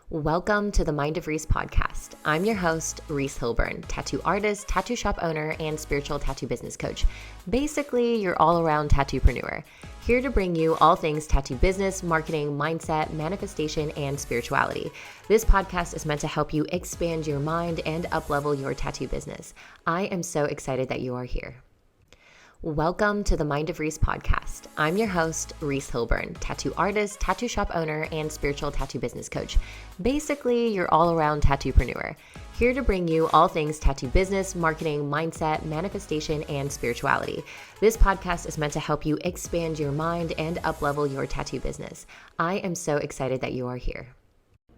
Welcome to the Mind of Reese podcast. I'm your host, Reese 𝘠𝘪𝘮𝘪, tattoo artist, tattoo shop owner, and spiritual tattoo business coach. Basically, your all-around tattoopreneur. Here to bring you all things tattoo business, marketing, mindset, manifestation, and spirituality. This podcast is meant to help you expand your mind and up-level your tattoo business. I am so excited that you are here. Welcome to the Mind of Reese podcast. I'm your host, Reese 𝘠𝘠𝘪𝘮, tattoo artist, tattoo shop owner, and spiritual tattoo business coach. Basically, your all-around tattoopreneur. Here to bring you all things tattoo business, marketing, mindset, manifestation, and spirituality. This podcast is meant to help you expand your mind and up-level your tattoo business. I am so excited that you are here.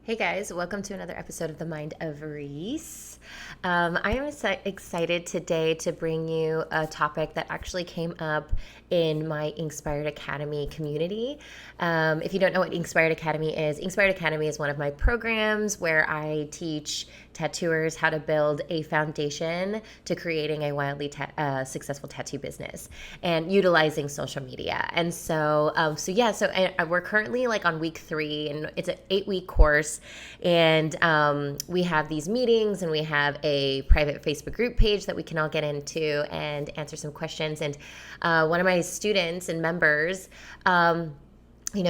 Hey guys, welcome to another episode of the Mind of Reese. I am excited today to bring you a topic that actually came up in my Inspired Academy community. If you don't know what Inspired Academy is one of my programs where I teach tattooers how to build a foundation to creating a wildly successful tattoo business and utilizing social media. And so we're currently like on week 3, and it's an 8-week course. And we have these meetings, and we have a private Facebook group page that we can all get into and answer some questions. And one of my students and members,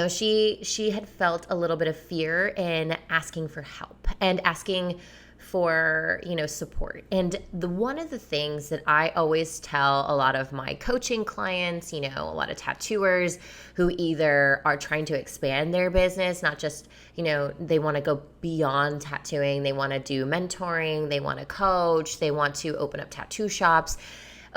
she had felt a little bit of fear in asking for help and asking for, support. And one of the things that I always tell a lot of my coaching clients, a lot of tattooers who either are trying to expand their business, not just, they want to go beyond tattooing, they want to do mentoring, they want to coach, they want to open up tattoo shops.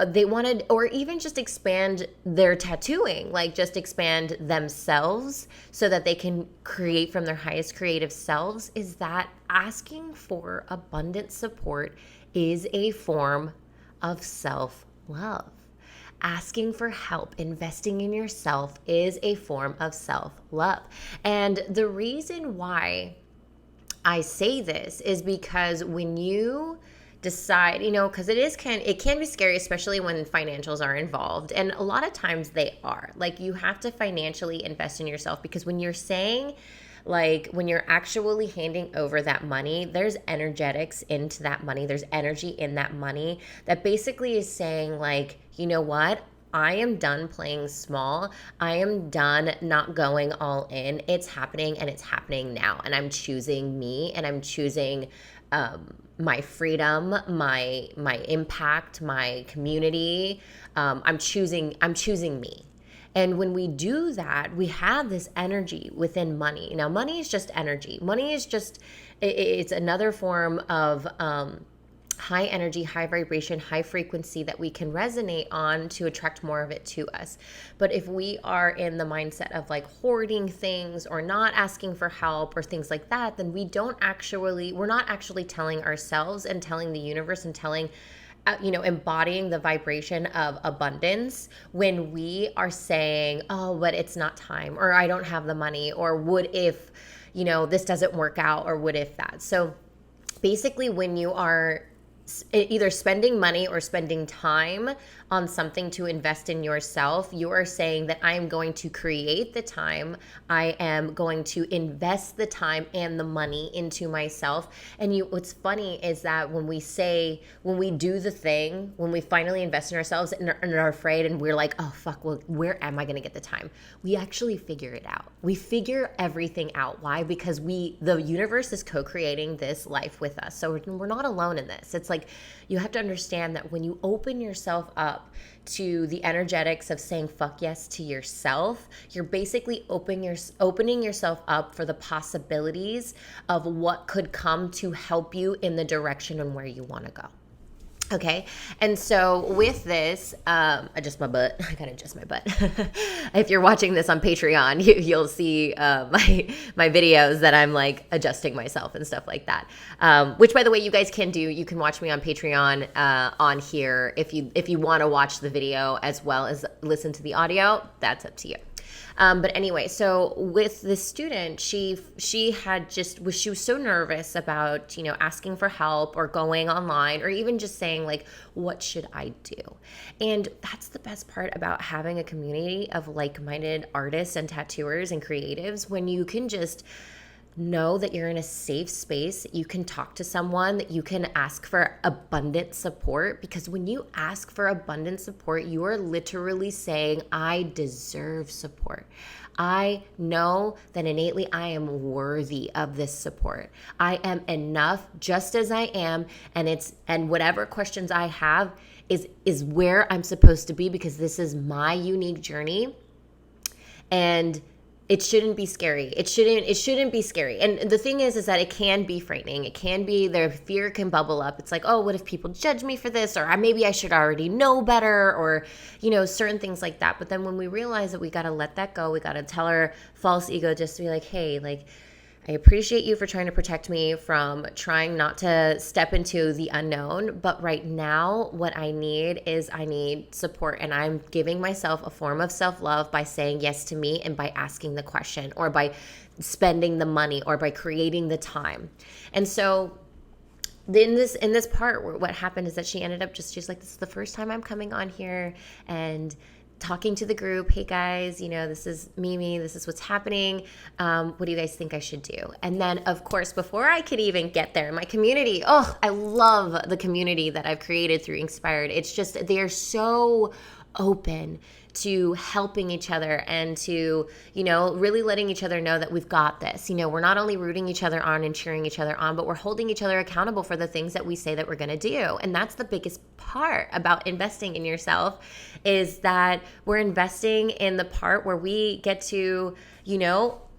They wanted, or even just expand their tattooing, like just expand themselves so that they can create from their highest creative selves, is that asking for abundant support is a form of self-love. Asking for help, investing in yourself is a form of self-love. And the reason why I say this is because when you decide, because it can be scary, especially when financials are involved. And a lot of times they are. Like, you have to financially invest in yourself, because when you're saying, like, when you're actually handing over that money, there's energetics into that money. There's energy in that money that basically is saying, like, you know what? I am done playing small. I am done not going all in. It's happening, and it's happening now. And I'm choosing me, and I'm choosing my freedom, my impact, my community. I'm choosing me. And when we do that, we have this energy within money. Now, money is just energy. Money is just, it's another form of high energy, high vibration, high frequency that we can resonate on to attract more of it to us. But if we are in the mindset of like hoarding things or not asking for help or things like that, then we're not actually telling ourselves and telling the universe and telling embodying the vibration of abundance when we are saying, oh, but it's not time, or I don't have the money, or what if, this doesn't work out, or what if that. So basically, when you are either spending money or spending time on something to invest in yourself, you are saying that I am going to create the time, I am going to invest the time and the money into myself. And what's funny is that when we do the thing, when we finally invest in ourselves and are afraid, and we're like, oh fuck, well, where am I going to get the time? We actually figure it out. We figure everything out. Why? Because the universe is co-creating this life with us. So we're not alone in this. It's like, you have to understand that when you open yourself up to the energetics of saying fuck yes to yourself, you're basically opening yourself up for the possibilities of what could come to help you in the direction and where you want to go. Okay. And so with this, adjust my butt. I gotta adjust my butt. If you're watching this on Patreon, you'll see my videos that I'm like adjusting myself and stuff like that. Which, by the way, you guys can do. You can watch me on Patreon on here if you want to watch the video as well as listen to the audio. That's up to you. But anyway, so with this student, she was so nervous about, asking for help or going online or even just saying like, what should I do? And that's the best part about having a community of like-minded artists and tattooers and creatives, when you can just know that you're in a safe space, that you can talk to someone, that you can ask for abundant support. Because when you ask for abundant support, you are literally saying, I deserve support. I know that innately I am worthy of this support. I am enough just as I am, and whatever questions I have is where I'm supposed to be, because this is my unique journey. And it shouldn't be scary. It shouldn't be scary. And the thing is that it can be frightening. It can be, their fear can bubble up. It's like, oh, what if people judge me for this? Or maybe I should already know better, or, certain things like that. But then when we realize that we got to let that go, we got to tell our false ego just to be like, hey, like, I appreciate you for trying to protect me from trying not to step into the unknown. But right now, what I need support. And I'm giving myself a form of self-love by saying yes to me, and by asking the question, or by spending the money, or by creating the time. And so in this part, what happened is that she ended up she's like, this is the first time I'm coming on here and talking to the group. Hey guys, this is Mimi. This is what's happening. What do you guys think I should do? And then, of course, before I could even get there, my community, I love the community that I've created through Inspired. It's just, they're so open to helping each other, and to, really letting each other know that we've got this. We're not only rooting each other on and cheering each other on, but we're holding each other accountable for the things that we say that we're going to do. And that's the biggest part about investing in yourself, is that we're investing in the part where we get to,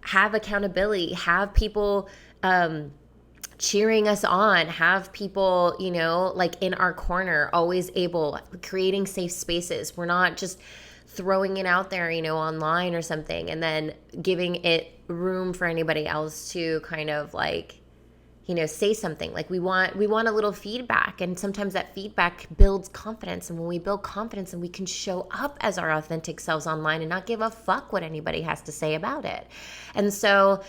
have accountability, have people, cheering us on, have people, like in our corner, always able, creating safe spaces. We're not just throwing it out there, online or something, and then giving it room for anybody else to kind of like, say something. Like we want a little feedback, and sometimes that feedback builds confidence. And when we build confidence, and we can show up as our authentic selves online and not give a fuck what anybody has to say about it. And so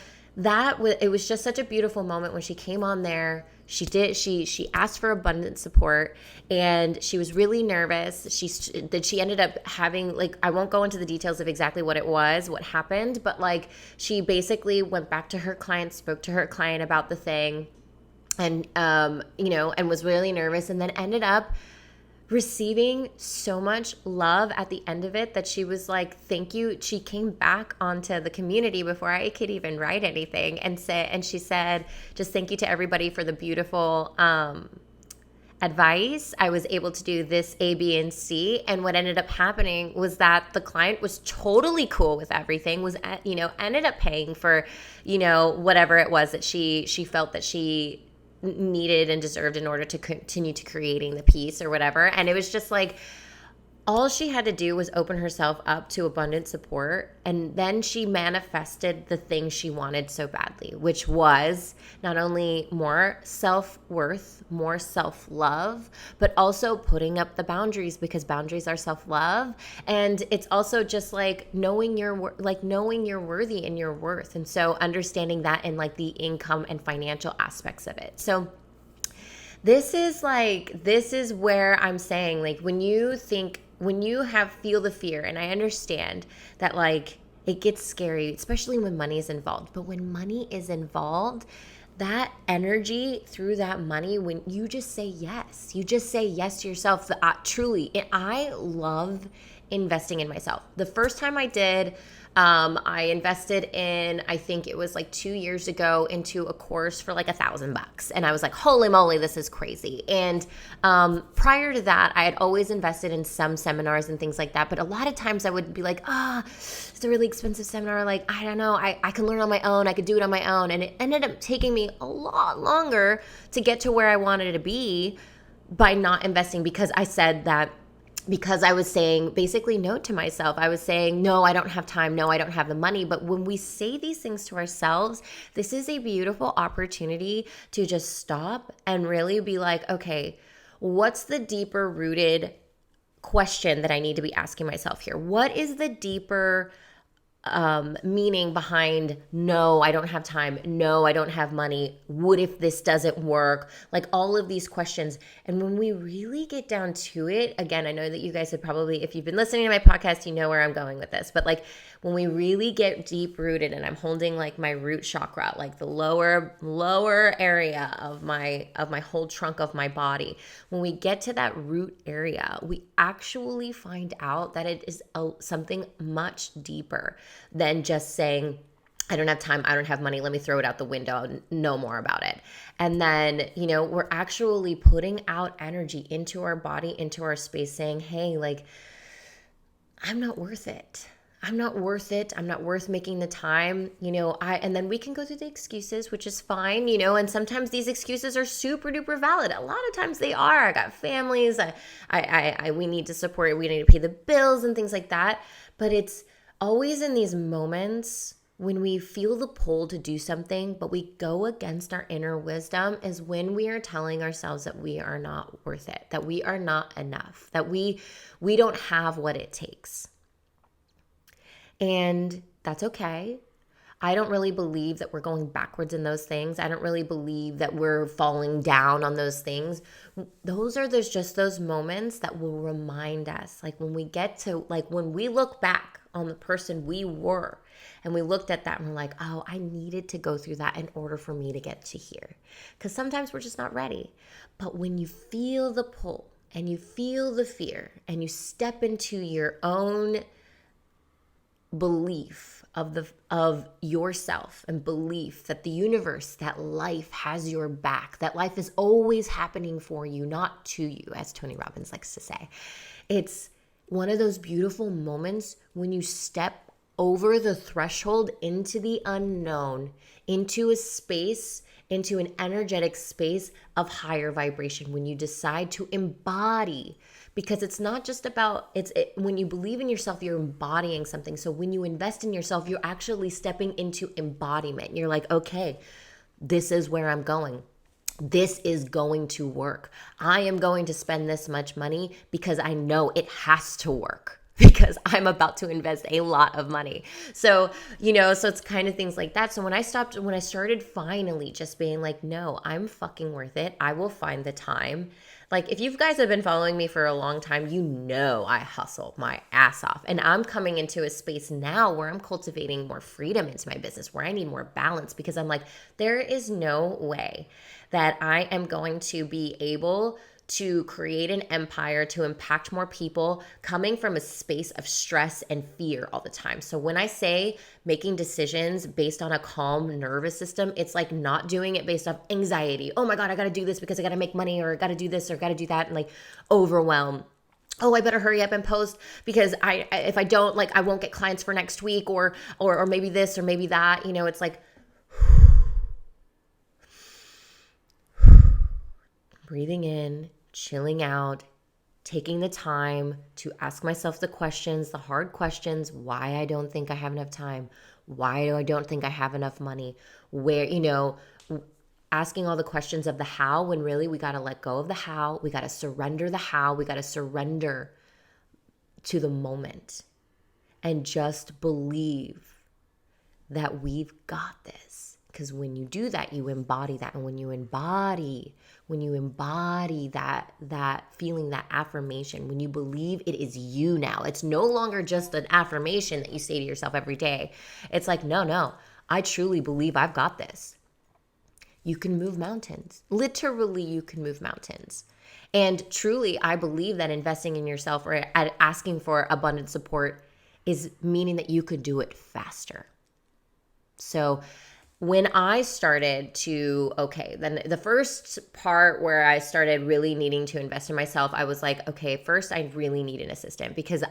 it was just such a beautiful moment when she came on there. She asked for abundant support, and she was really nervous. She ended up having, like, I won't go into the details of exactly what happened, but like, she basically went back to her client, spoke to her client about the thing, and and was really nervous, and then ended up receiving so much love at the end of it that she was like, thank you. She came back onto the community before I could even write anything, and she said, just thank you to everybody for the beautiful advice. I was able to do this, A, B, and C. And what ended up happening was that the client was totally cool with everything, ended up paying for, whatever it was that she felt that she needed and deserved in order to continue to creating the piece or whatever. And it was just like, all she had to do was open herself up to abundant support, and then she manifested the thing she wanted so badly, which was not only more self-worth, more self-love, but also putting up the boundaries, because boundaries are self-love. And it's also just like knowing you're worthy and your worth. And so understanding that in like the income and financial aspects of it. So this is where I'm saying, like, when you feel the fear, and I understand that, like, it gets scary, especially when money is involved. But when money is involved, that energy through that money, when you just say yes to yourself. Truly, I love investing in myself. The first time I did, I invested in, I think it was like 2 years ago, into a course for like $1,000. And I was like, holy moly, this is crazy. And prior to that, I had always invested in some seminars and things like that. But a lot of times I would be like, it's a really expensive seminar. Like, I don't know, I can learn on my own. I could do it on my own. And it ended up taking me a lot longer to get to where I wanted to be by not investing, because I said that, because I was saying basically no to myself. I was saying, no, I don't have time. No, I don't have the money. But when we say these things to ourselves, this is a beautiful opportunity to just stop and really be like, okay, what's the deeper rooted question that I need to be asking myself here? What is the deeper meaning behind, no, I don't have time. No, I don't have money. What if this doesn't work? Like all of these questions. And when we really get down to it, again, I know that you guys have probably, if you've been listening to my podcast, you know where I'm going with this. But like when we really get deep rooted and I'm holding like my root chakra, like the lower area of my whole trunk of my body, when we get to that root area, we actually find out that it is something much deeper than just saying, I don't have time, I don't have money, let me throw it out the window, no more about it. And then, we're actually putting out energy into our body, into our space, saying, hey, like, I'm not worth it. I'm not worth it. I'm not worth making the time, and then we can go through the excuses, which is fine, and sometimes these excuses are super duper valid. A lot of times they are. I got families. We need to support it. We need to pay the bills and things like that. But it's always in these moments when we feel the pull to do something, but we go against our inner wisdom, is when we are telling ourselves that we are not worth it, that we are not enough, that we don't have what it takes. And that's okay. I don't really believe that we're going backwards in those things. I don't really believe that we're falling down on those things. There's just those moments that will remind us, like when we get to, like when we look back on the person we were and we looked at that and we're like, oh, I needed to go through that in order for me to get to here. Because sometimes we're just not ready. But when you feel the pull and you feel the fear and you step into your own belief of yourself and belief that the universe, that life has your back, that life is always happening for you, not to you, as Tony Robbins likes to say. It's one of those beautiful moments when you step over the threshold into the unknown, into a space, into an energetic space of higher vibration, when you decide to embody. Because it's not just about, when you believe in yourself, you're embodying something. So when you invest in yourself, you're actually stepping into embodiment. You're like, okay, this is where I'm going. This is going to work. I am going to spend this much money because I know it has to work, because I'm about to invest a lot of money. So, so it's kind of things like that. So when I started finally just being like, no, I'm fucking worth it. I will find the time. Like, if you guys have been following me for a long time, I hustle my ass off. And I'm coming into a space now where I'm cultivating more freedom into my business, where I need more balance, because I'm like, there is no way that I am going to be able to create an empire, to impact more people, coming from a space of stress and fear all the time. So when I say making decisions based on a calm nervous system, it's like not doing it based off anxiety. Oh my God, I got to do this because I got to make money, or I got to do this or got to do that, and like overwhelm. Oh, I better hurry up and post because if I don't, like, I won't get clients for next week, or maybe this or maybe that. It's like breathing in, chilling out, taking the time to ask myself the questions, the hard questions, why I don't think I have enough time, why I don't think I have enough money, where, asking all the questions of the how, when really we got to let go of the how. We got to surrender the how. We got to surrender to the moment and just believe that we've got this. Because when you do that, you embody that. And when you embody that feeling, that affirmation, when you believe it is you now, it's no longer just an affirmation that you say to yourself every day. It's like, no, I truly believe I've got this. You can move mountains. Literally, you can move mountains. And truly, I believe that investing in yourself or asking for abundant support is meaning that you could do it faster. So when I started to, then the first part where I started really needing to invest in myself, I was like, okay, first I really need an assistant, because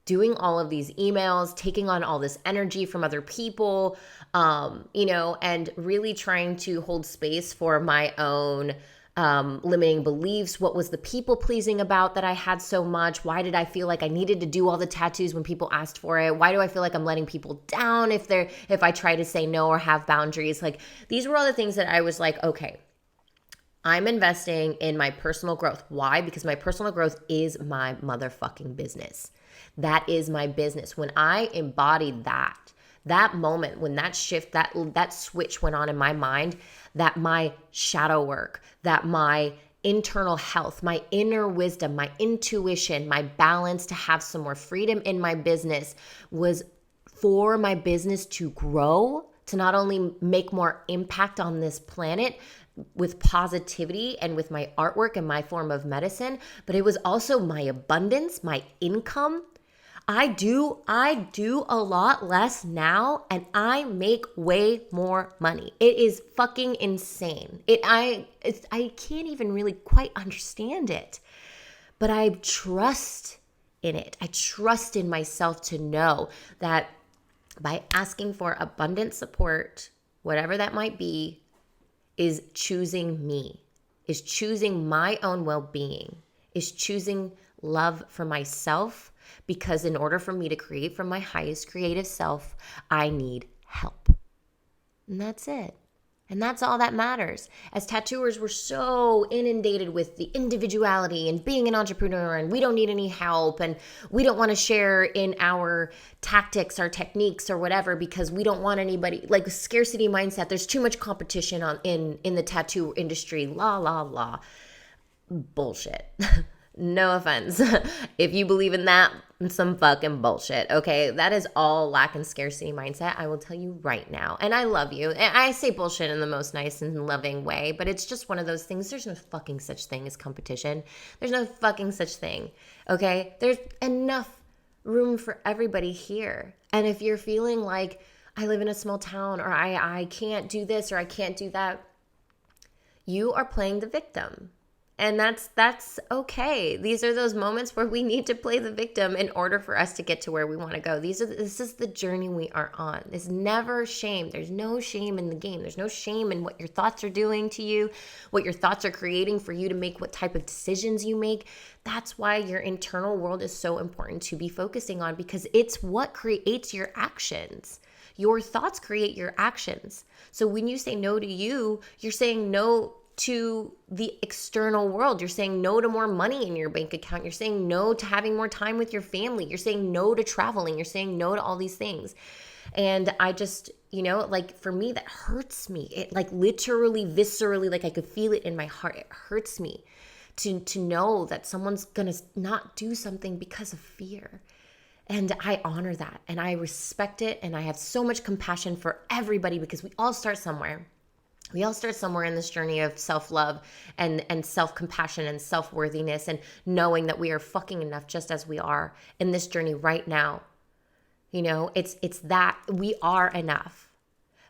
doing all of these emails, taking on all this energy from other people, and really trying to hold space for my own limiting beliefs. What was the people pleasing about that I had so much? Why did I feel like I needed to do all the tattoos when people asked for it? Why do I feel like I'm letting people down if I try to say no or have boundaries? Like, these were all the things that I was like, okay, I'm investing in my personal growth. Why? Because my personal growth is my motherfucking business. That is my business. When I embodied that moment, when that shift, that switch went on in my mind, that my shadow work, that my internal health, my inner wisdom, my intuition, my balance to have some more freedom in my business was for my business to grow, to not only make more impact on this planet with positivity and with my artwork and my form of medicine, but it was also my abundance, my income. I do a lot less now and I make way more money. It is fucking insane. I can't even really quite understand it, but I trust in it. I trust in myself to know that by asking for abundant support, whatever that might be, is choosing me, is choosing my own well-being, is choosing love for myself. Because in order for me to create from my highest creative self, I need help. And that's it. And that's all that matters. As tattooers, we're so inundated with the individuality and being an entrepreneur, and we don't need any help, and we don't want to share in our tactics, our techniques, or whatever, because we don't want anybody, like scarcity mindset. There's too much competition in the tattoo industry. La, la, la. Bullshit. No offense. If you believe in that, some fucking bullshit, okay? That is all lack and scarcity mindset. I will tell you right now. And I love you. And I say bullshit in the most nice and loving way, but it's just one of those things. There's no fucking such thing as competition. There's no fucking such thing, okay? There's enough room for everybody here. And if you're feeling like I live in a small town, or I can't do this, or I can't do that, you are playing the victim. And that's okay. These are those moments where we need to play the victim in order for us to get to where we want to go. This is the journey we are on. There's never shame. There's no shame in the game. There's no shame in what your thoughts are doing to you, what your thoughts are creating for you to make, what type of decisions you make. That's why your internal world is so important to be focusing on, because it's what creates your actions. Your thoughts create your actions. So when you say no to you, you're saying no to the external world. You're saying no to more money in your bank account. You're saying no to having more time with your family. You're saying no to traveling. You're saying no to all these things. And I just, like for me, that hurts me. It like literally, viscerally, like I could feel it in my heart. It hurts me to know that someone's going to not do something because of fear. And I honor that and I respect it. And I have so much compassion for everybody, because we all start somewhere. We all start somewhere in this journey of self-love and self-compassion and self-worthiness, and knowing that we are fucking enough just as we are in this journey right now. It's that we are enough.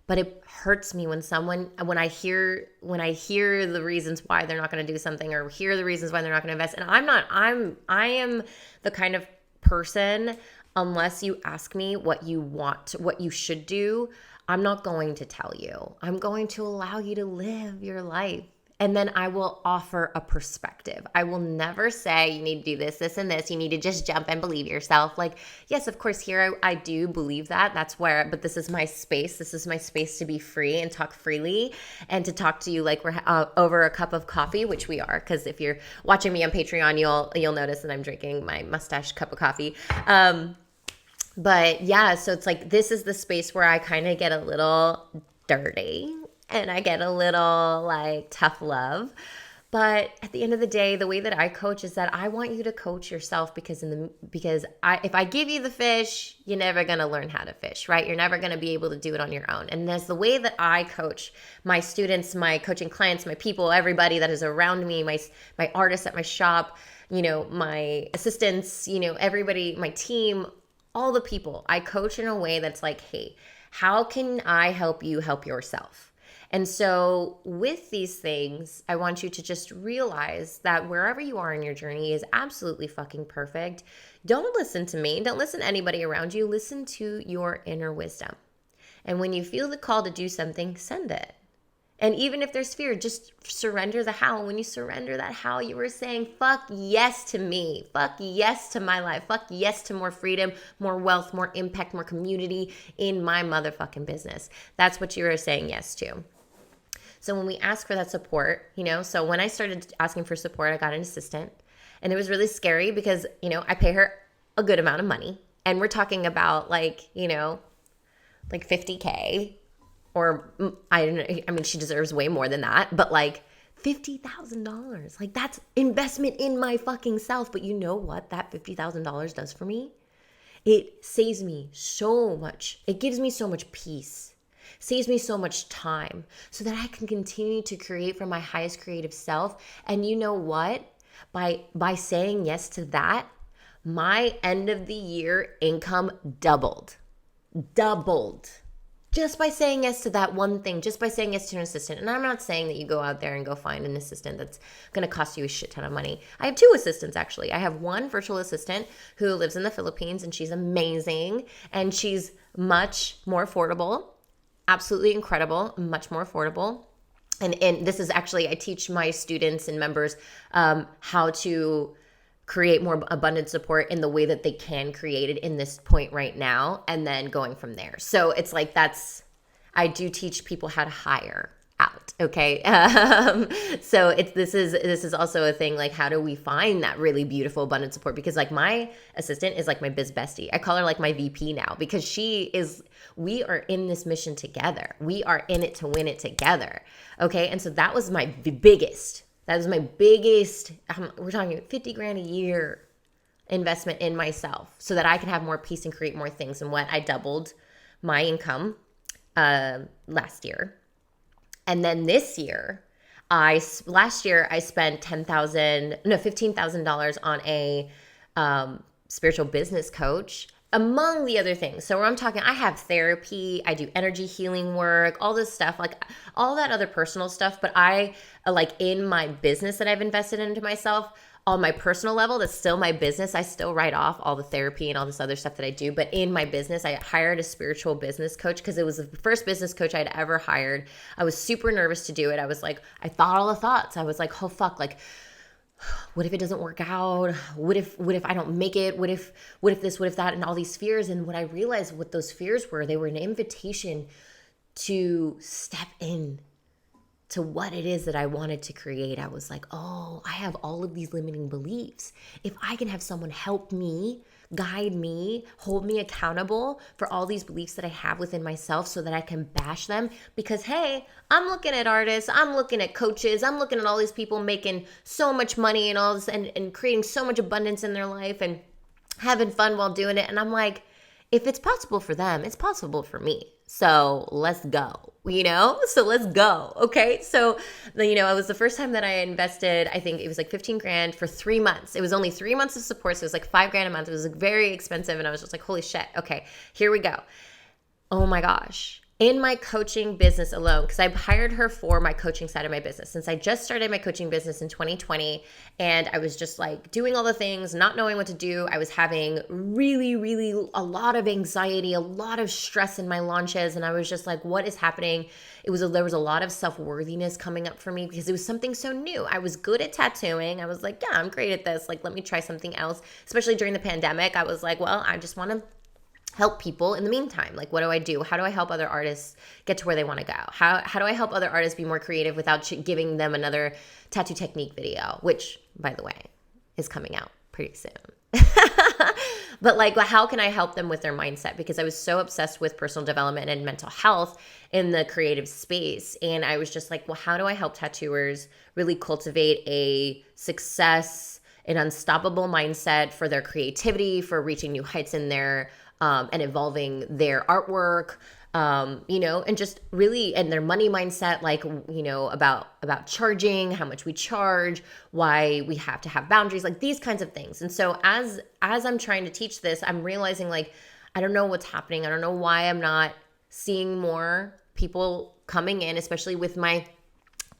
But it hurts me when I hear the reasons why they're not going to do something, or hear the reasons why they're not going to invest. And I am the kind of person, unless you ask me what you want, what you should do, I'm not going to tell you. I'm going to allow you to live your life. And then I will offer a perspective. I will never say you need to do this, this, and this. You need to just jump and believe yourself. Like, yes, of course, here I do believe that. But this is my space. This is my space to be free and talk freely, and to talk to you like we're over a cup of coffee, which we are. Because if you're watching me on Patreon, you'll notice that I'm drinking my mustache cup of coffee. But yeah, so it's like, this is the space where I kind of get a little dirty and I get a little like tough love. But at the end of the day, the way that I coach is that I want you to coach yourself, because if I give you the fish, you're never going to learn how to fish, right? You're never going to be able to do it on your own. And that's the way that I coach my students, my coaching clients, my people, everybody that is around me, my artists at my shop, my assistants, everybody, my team, all the people. I coach in a way that's like, hey, how can I help you help yourself? And so with these things, I want you to just realize that wherever you are in your journey is absolutely fucking perfect. Don't listen to me. Don't listen to anybody around you. Listen to your inner wisdom. And when you feel the call to do something, send it. And even if there's fear, just surrender the how. When you surrender that how, you were saying, fuck yes to me. Fuck yes to my life. Fuck yes to more freedom, more wealth, more impact, more community in my motherfucking business. That's what you were saying yes to. So when we ask for that support, so when I started asking for support, I got an assistant, and it was really scary because, I pay her a good amount of money, and we're talking about like $50K, or I don't know. I mean, she deserves way more than that, but like $50,000, like that's investment in my fucking self. But you know what that $50,000 does for me? It saves me so much. It gives me so much peace, saves me so much time so that I can continue to create from my highest creative self. And you know what? By saying yes to that, my end of the year income doubled. Just by saying yes to that one thing, just by saying yes to an assistant. And I'm not saying that you go out there and go find an assistant that's going to cost you a shit ton of money. I have 2 assistants, actually. I have one virtual assistant who lives in the Philippines, and she's amazing, and she's much more affordable, absolutely incredible, much more affordable. And this is actually, I teach my students and members how to create more abundant support in the way that they can create it in this point right now, and then going from there. So it's like I do teach people how to hire out, okay? So this is also a thing, like how do we find that really beautiful abundant support? Because like my assistant is like my biz bestie. I call her like my VP now, because we are in this mission together. We are in it to win it together, okay? And so that was my biggest, we're talking $50,000 a year investment in myself so that I can have more peace and create more things. And I doubled my income last year. And then this year, last year I spent $15,000 on a spiritual business coach, among the other things. So where I'm talking, I have therapy, I do energy healing work, all this stuff, like all that other personal stuff. But I, like in my business that I've invested into myself, on my personal level, that's still my business. I still write off all the therapy and all this other stuff that I do. But in my business, I hired a spiritual business coach because it was the first business coach I'd ever hired. I was super nervous to do it. I was like, I thought all the thoughts. I was like, oh fuck, like, what if it doesn't work out? What if I don't make it? What if this, what if that, and all these fears. And what I realized what those fears were, they were an invitation to step in to what it is that I wanted to create. I was like, oh, I have all of these limiting beliefs. If I can have someone help me, guide me, hold me accountable for all these beliefs that I have within myself so that I can bash them. Because, hey, I'm looking at artists, I'm looking at coaches, I'm looking at all these people making so much money and all this and creating so much abundance in their life and having fun while doing it. And I'm like, if it's possible for them, it's possible for me. So let's go, So let's go. Okay. So, it was the first time that I invested, I think it was like $15,000 for 3 months. It was only 3 months of support. So it was like $5,000 a month. It was like very expensive. And I was just like, holy shit. Okay, here we go. Oh my gosh. In my coaching business alone, because I hired her for my coaching side of my business, since I just started my coaching business in 2020, and I was just like doing all the things, not knowing what to do. I was having really, really a lot of anxiety, a lot of stress in my launches, and I was just like, what is happening? There was a lot of self-worthiness coming up for me because it was something so new. I was good at tattooing. I was like, yeah, I'm great at this. Like, let me try something else. Especially during the pandemic, I was like, well, I just want to help people in the meantime. Like, what do I do? How do I help other artists get to where they want to go? How do I help other artists be more creative without giving them another tattoo technique video, which, by the way, is coming out pretty soon. But like, how can I help them with their mindset? Because I was so obsessed with personal development and mental health in the creative space. And I was just like, well, how do I help tattooers really cultivate a success, an unstoppable mindset for their creativity, for reaching new heights in their and evolving their artwork, and just really, and their money mindset, like, about charging, how much we charge, why we have to have boundaries, like these kinds of things. And so as I'm trying to teach this, I'm realizing like, I don't know what's happening. I don't know why I'm not seeing more people coming in, especially with my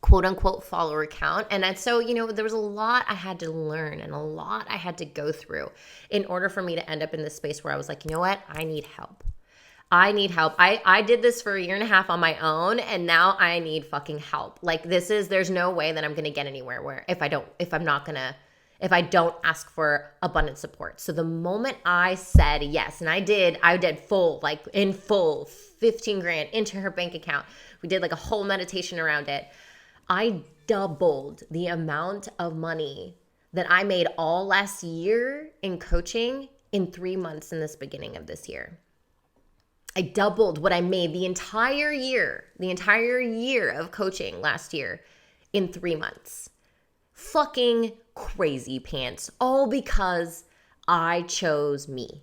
quote unquote follower count. And so, there was a lot I had to learn and a lot I had to go through in order for me to end up in this space where I was like, you know what? I need help. I did this for 1.5 years on my own, and now I need fucking help. Like, there's no way that I'm going to get anywhere where if I don't ask for abundant support. So the moment I said yes, and I did full 15 grand into her bank account. We did like a whole meditation around it. I doubled the amount of money that I made all last year in coaching in 3 months in this beginning of this year. I doubled what I made the entire year of coaching last year in 3 months. Fucking crazy pants. All because I chose me.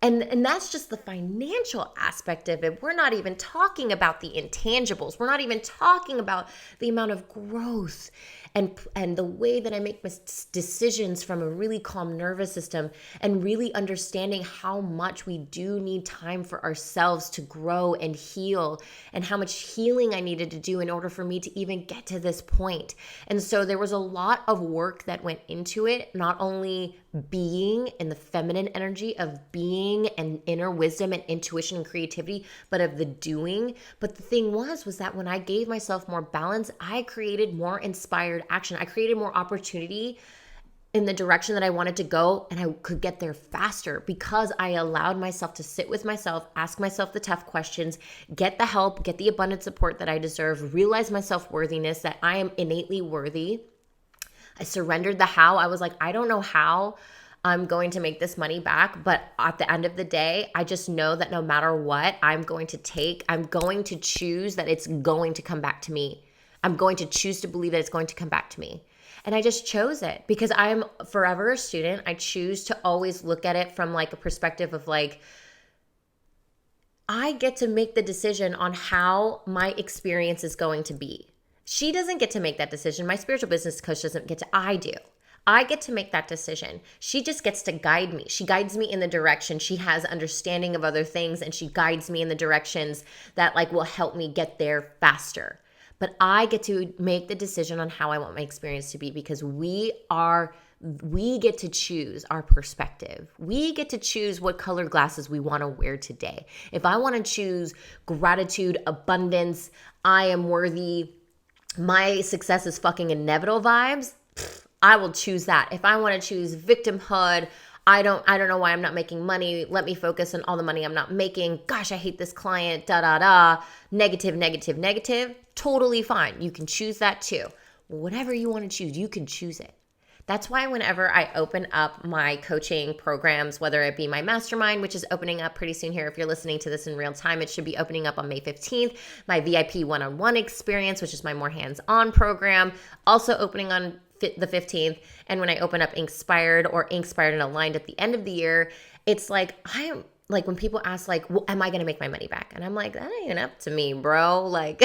And that's just the financial aspect of it. We're not even talking about the intangibles. We're not even talking about the amount of growth and the way that I make my decisions from a really calm nervous system, and really understanding how much we do need time for ourselves to grow and heal, and how much healing I needed to do in order for me to even get to this point. And so there was a lot of work that went into it, not only being in the feminine energy of being and inner wisdom and intuition and creativity, but of the doing. But the thing was that when I gave myself more balance, I created more inspired action. I created more opportunity in the direction that I wanted to go, and I could get there faster because I allowed myself to sit with myself, ask myself the tough questions, get the help, get the abundant support that I deserve, realize my self-worthiness, that I am innately worthy. I surrendered the how. I was like, I don't know how I'm going to make this money back, but at the end of the day, I just know that no matter what I'm going to choose that it's going to come back to me. I'm going to choose to believe that it's going to come back to me. And I just chose it because I'm forever a student. I choose to always look at it from like a perspective of like, I get to make the decision on how my experience is going to be. She doesn't get to make that decision. My spiritual business coach doesn't get to, I do. I get to make that decision. She just gets to guide me. She guides me in the direction. She has understanding of other things, and she guides me in the directions that like will help me get there faster. But I get to make the decision on how I want my experience to be, because we get to choose our perspective. We get to choose what color glasses we want to wear today. If I want to choose gratitude, abundance, I am worthy, my success is fucking inevitable vibes, I will choose that. If I want to choose victimhood, I don't know why I'm not making money, let me focus on all the money I'm not making, gosh, I hate this client, negative, totally fine. You can choose that too. Whatever you want to choose, you can choose it. That's why whenever I open up my coaching programs, whether it be my mastermind, which is opening up pretty soon here, if you're listening to this in real time, it should be opening up on May 15th, my VIP one-on-one experience, which is my more hands-on program, also opening on the 15th. And when I open up Inspired or Inspired and Aligned at the end of the year, it's like, I am like, when people ask like, well, am I going to make my money back? And I'm like, that ain't up to me, bro. Like,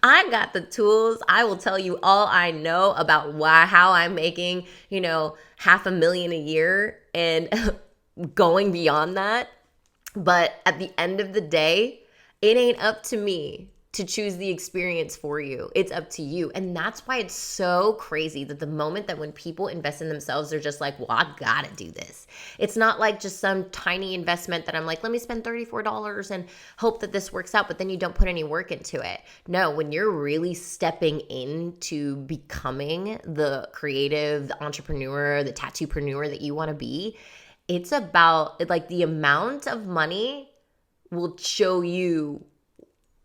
I got the tools. I will tell you all I know about how I'm making, $500,000 a year and going beyond that. But at the end of the day, it ain't up to me to choose the experience for you. It's up to you. And that's why it's so crazy that the moment that when people invest in themselves, they're just like, well, I gotta do this. It's not like just some tiny investment that I'm like, let me spend $34 and hope that this works out, but then you don't put any work into it. No, when you're really stepping into becoming the creative, the entrepreneur, the tattoopreneur that you wanna be, it's about like the amount of money will show you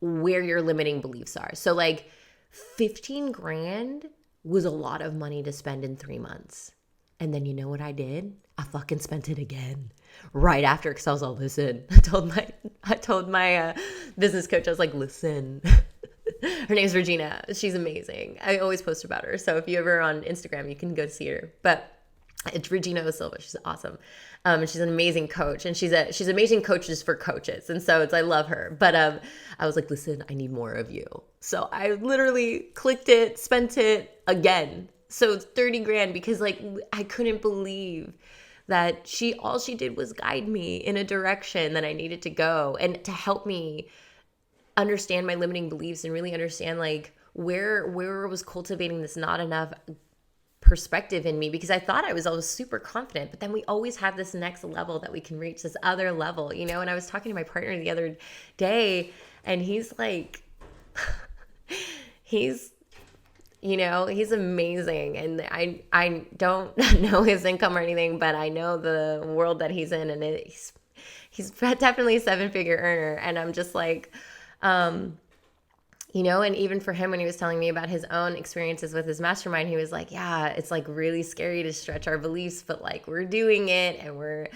where your limiting beliefs are. So like 15 grand was a lot of money to spend in 3 months. And then you know what I did? I fucking spent it again right after, because I was all, listen, I told my business coach, I was like, listen, her name's Regina. She's amazing. I always post about her. So if you ever on Instagram, you can go see her. But it's 𝘠𝘰𝘶𝘳 𝘍𝘦𝘢. She's awesome. And she's an amazing coach, and she's amazing coaches for coaches. And so I love her. But I was like, listen, I need more of you. So I literally clicked it, spent it again. So it's 30 grand because like I couldn't believe that all she did was guide me in a direction that I needed to go, and to help me understand my limiting beliefs and really understand like where I was cultivating this not enough perspective in me, because I thought I was always super confident, but then we always have this next level that we can reach, this other level, and I was talking to my partner the other day, and he's like, he's amazing, and I don't know his income or anything, but I know the world that he's in, and he's he's definitely a 7-figure earner. And I'm just like, you know, and even for him, when he was telling me about his own experiences with his mastermind, he was like, yeah, it's like really scary to stretch our beliefs, but like we're doing it and we're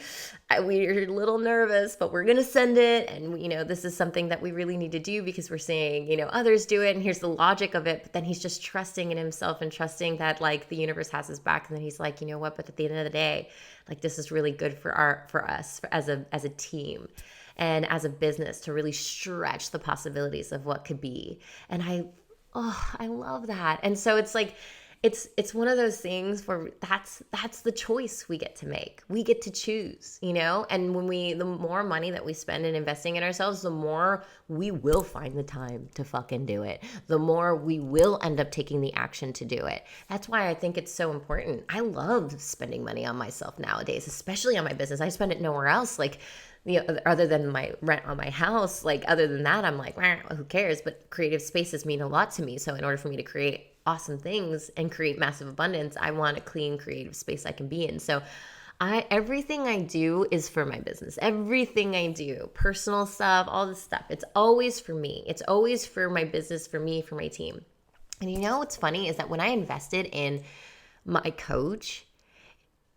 a little nervous, but we're going to send it. And, you know, this is something that we really need to do because we're seeing, you know, others do it. And here's the logic of it. But then he's just trusting in himself and trusting that like the universe has his back. And then he's like, you know what, but at the end of the day, like this is really good for us as a team. And as a business to really stretch the possibilities of what could be. And I love that. And so it's like, it's one of those things where that's the choice we get to make. We get to choose, you know? And the more money that we spend in investing in ourselves, the more we will find the time to fucking do it. The more we will end up taking the action to do it. That's why I think it's so important. I love spending money on myself nowadays, especially on my business. I spend it nowhere else. Like, you know, other than my rent on my house, like other than that, I'm like, who cares? But creative spaces mean a lot to me. So in order for me to create awesome things and create massive abundance, I want a clean, creative space I can be in. So everything I do is for my business. Everything I do, personal stuff, all this stuff, it's always for me. It's always for my business, for me, for my team. And you know what's funny is that when I invested in my coach,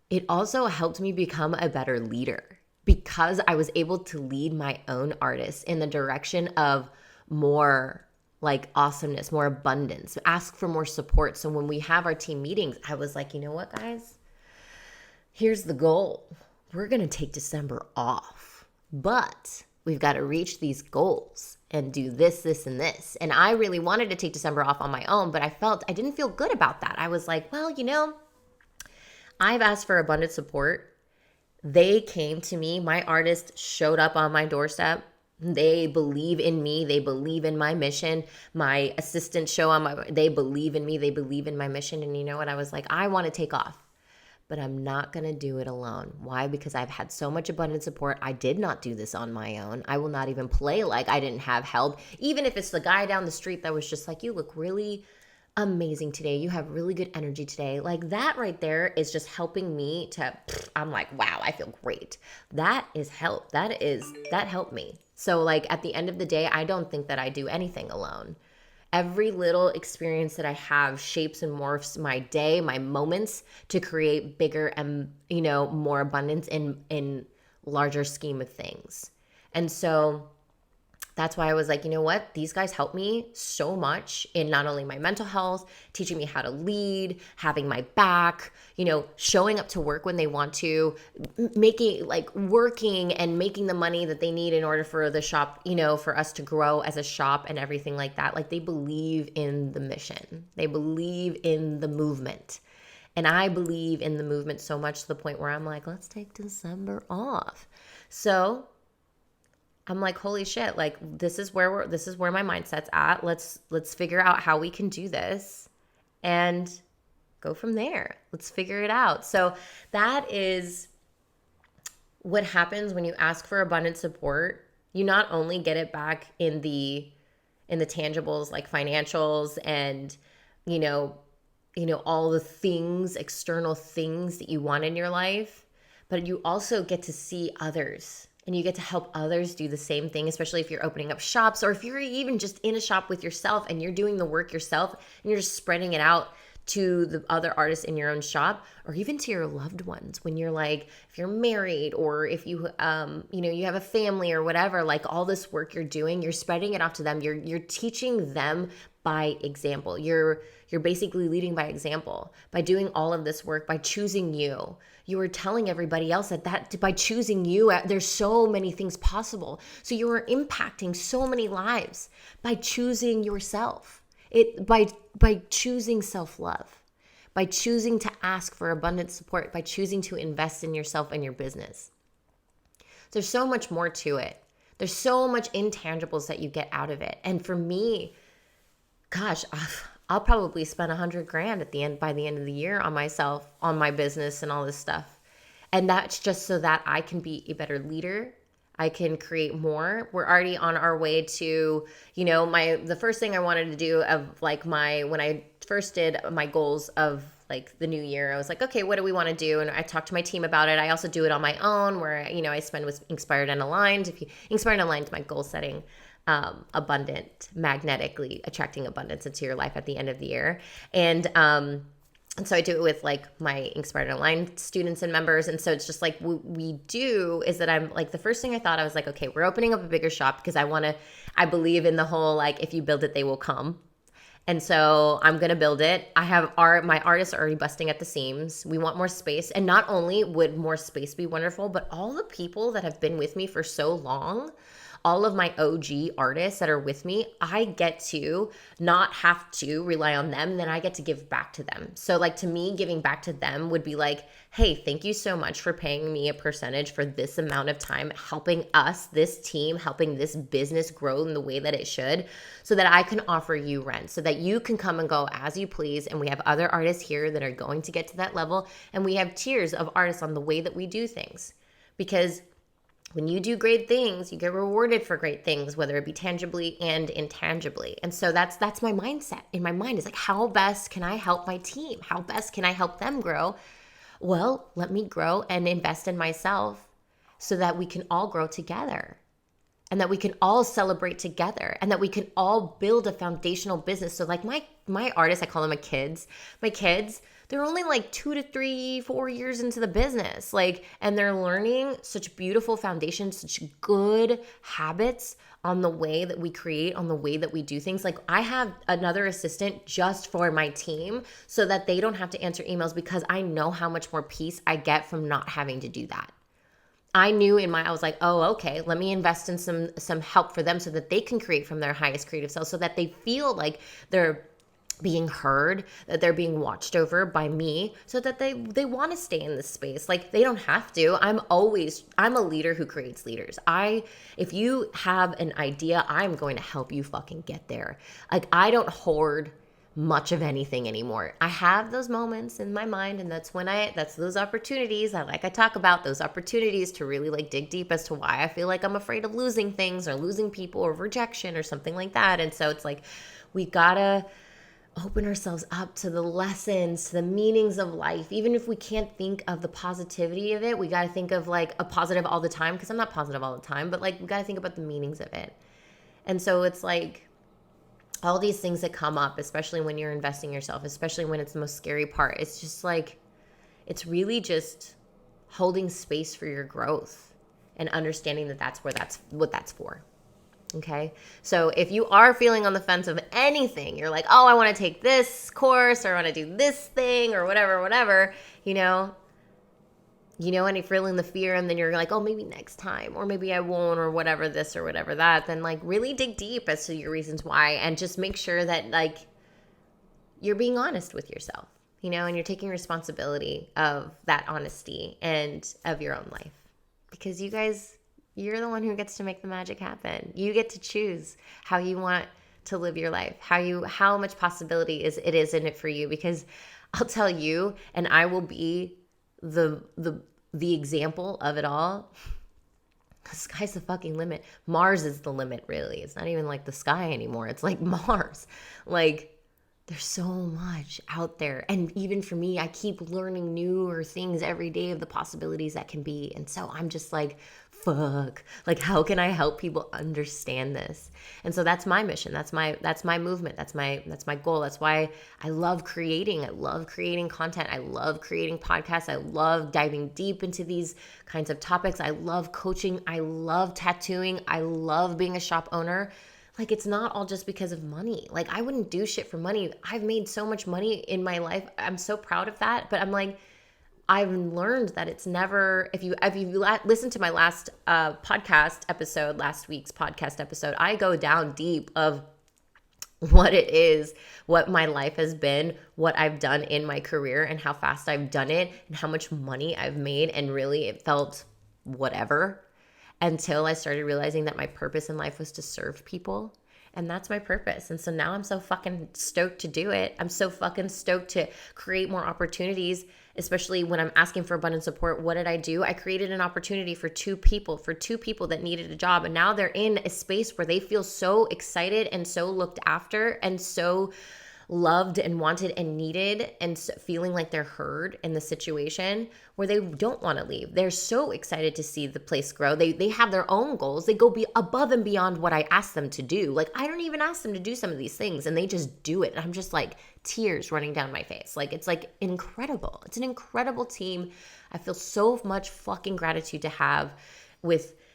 it also helped me become a better leader, because I was able to lead my own artists in the direction of more like awesomeness, more abundance, ask for more support. So when we have our team meetings, I was like, you know what, guys? Here's the goal. We're going to take December off, but we've got to reach these goals and do this, this, and this. And I really wanted to take December off on my own, but I didn't feel good about that. I was like, well, you know, I've asked for abundant support. They came to me. My artists showed up on my doorstep. They believe in me. They believe in my mission. My assistants they believe in me. They believe in my mission. And you know what? I was like, I want to take off, but I'm not going to do it alone. Why? Because I've had so much abundant support. I did not do this on my own. I will not even play like I didn't have help. Even if it's the guy down the street that was just like, you look really amazing today. You have really good energy today. Like that right there is just helping me I'm like, wow, I feel great. That is help. That helped me. So like at the end of the day, I don't think that I do anything alone. Every little experience that I have shapes and morphs my day, my moments to create bigger and, you know, more abundance in larger scheme of things. And so that's why I was like, you know what? These guys help me so much in not only my mental health, teaching me how to lead, having my back, you know, showing up to work when they want to, working and making the money that they need in order for the shop, you know, for us to grow as a shop and everything like that. Like they believe in the mission. They believe in the movement. And I believe in the movement so much to the point where I'm like, let's take December off. So I'm like, holy shit, like this is where my mindset's at. Let's figure out how we can do this and go from there. Let's figure it out. So that is what happens when you ask for abundant support. You not only get it back in the tangibles like financials and, you know, all the things, external things that you want in your life, but you also get to see others. And you get to help others do the same thing, especially if you're opening up shops or if you're even just in a shop with yourself and you're doing the work yourself and you're just spreading it out to the other artists in your own shop or even to your loved ones. When you're like, if you're married or if you, you have a family or whatever, like all this work you're doing, you're spreading it off to them. You're teaching them by example. You're basically leading by example by doing all of this work, by choosing you. You are telling everybody else that by choosing you, there's so many things possible. So you are impacting so many lives by choosing yourself. By choosing self-love, by choosing to ask for abundant support, by choosing to invest in yourself and your business. There's so much more to it. There's so much intangibles that you get out of it. And for me, gosh, I'll probably spend $100,000 by the end of the year on myself, on my business and all this stuff. And that's just so that I can be a better leader. I can create more. We're already on our way to, the first thing I wanted to do when I first did my goals of like the new year, I was like, okay, what do we want to do? And I talked to my team about it. I also do it on my own where, you know, I spend with Inspired and Aligned. Inspired and Aligned is my goal setting, abundant, magnetically attracting abundance into your life at the end of the year. And so I do it with like my Inspired and Aligned students and members. And so it's just like what we do is that I'm like, the first thing I thought, I was like, okay, we're opening up a bigger shop because I believe in the whole, like, if you build it, they will come. And so I'm going to build it. I have my artists are already busting at the seams. We want more space. And not only would more space be wonderful, but all the people that have been with me for so long, all of my OG artists that are with me, I get to not have to rely on them, then I get to give back to them. So like to me, giving back to them would be like, hey, thank you so much for paying me a percentage for this amount of time, helping us, this team, helping this business grow in the way that it should, so that I can offer you rent, so that you can come and go as you please. And we have other artists here that are going to get to that level. And we have tiers of artists on the way that we do things. Because when you do great things, you get rewarded for great things, whether it be tangibly and intangibly. And so that's my mindset in my mind, is like, how best can I help my team? How best can I help them grow? Well, let me grow and invest in myself so that we can all grow together, and that we can all celebrate together, and that we can all build a foundational business. So like my artists, I call them my kids, they're only like 2 to 3, 4 years into the business. Like, and they're learning such beautiful foundations, such good habits on the way that we create, on the way that we do things. Like, I have another assistant just for my team so that they don't have to answer emails, because I know how much more peace I get from not having to do that. I was like, oh, okay, let me invest in some help for them so that they can create from their highest creative self, so that they feel like they're being heard, that they're being watched over by me, so that they want to stay in this space. Like, they don't have to. I'm a leader who creates leaders. If you have an idea, I'm going to help you fucking get there. Like, I don't hoard much of anything anymore. I have those moments in my mind, and that's those opportunities I talk about, those opportunities to really like dig deep as to why I feel like I'm afraid of losing things or losing people or rejection or something like that. And so it's like, we gotta open ourselves up to the lessons, to the meanings of life. Even if we can't think of the positivity of it, we got to think of like a positive all the time, because I'm not positive all the time, but like we got to think about the meanings of it. And so it's like all these things that come up, especially when you're investing in yourself, especially when it's the most scary part, it's just like, it's really just holding space for your growth and understanding that that's what that's for. Okay. So if you are feeling on the fence of anything, you're like, oh, I want to take this course, or I want to do this thing, or whatever, and you're feeling the fear, and then you're like, oh, maybe next time, or maybe I won't, or whatever this or whatever that, then like really dig deep as to your reasons why, and just make sure that like you're being honest with yourself, and you're taking responsibility of that honesty and of your own life, because you guys, you're the one who gets to make the magic happen. You get to choose how you want to live your life, how much possibility it is in it for you. Because I'll tell you, and I will be the example of it all. The sky's the fucking limit. Mars is the limit, really. It's not even like the sky anymore. It's like Mars. Like, there's so much out there. And even for me, I keep learning newer things every day of the possibilities that can be. And so I'm just like, fuck, like, how can I help people understand this? And so that's my mission. That's my movement. That's my goal. That's why I love creating. I love creating content. I love creating podcasts. I love diving deep into these kinds of topics. I love coaching. I love tattooing. I love being a shop owner. Like, it's not all just because of money. Like, I wouldn't do shit for money. I've made so much money in my life. I'm so proud of that. But I'm like, I've learned that it's never, if you listen to my last podcast episode, last week's podcast episode, I go down deep of what it is, what my life has been, what I've done in my career, and how fast I've done it, and how much money I've made. And really, it felt whatever, until I started realizing that my purpose in life was to serve people. And that's my purpose. And so now I'm so fucking stoked to do it. I'm so fucking stoked to create more opportunities, especially when I'm asking for abundant support. What did I do? I created an opportunity for two people that needed a job. And now they're in a space where they feel so excited and so looked after and so loved and wanted and needed, and feeling like they're heard in the situation where they don't want to leave. They're so excited to see the place grow. They have their own goals. They go above and beyond what I ask them to do. Like, I don't even ask them to do some of these things, and they just do it. And I'm just like, tears running down my face. Like, it's like incredible. It's an incredible team. I feel so much fucking gratitude to have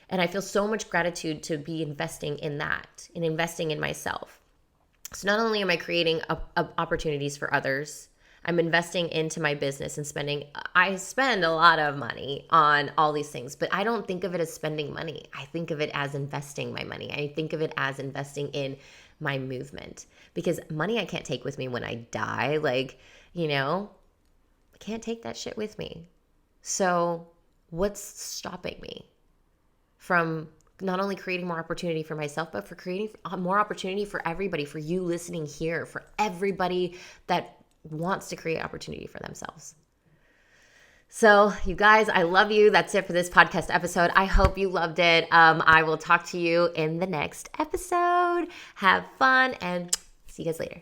and I feel so much gratitude to be investing in that and investing in myself. So not only am I creating opportunities for others, I'm investing into my business and I spend a lot of money on all these things, but I don't think of it as spending money. I think of it as investing my money. I think of it as investing in my movement, because money I can't take with me when I die. Like, I can't take that shit with me. So what's stopping me from not only creating more opportunity for myself, but for creating more opportunity for everybody, for you listening here, for everybody that wants to create opportunity for themselves? So you guys, I love you. That's it for this podcast episode. I hope you loved it. I will talk to you in the next episode. Have fun and see you guys later.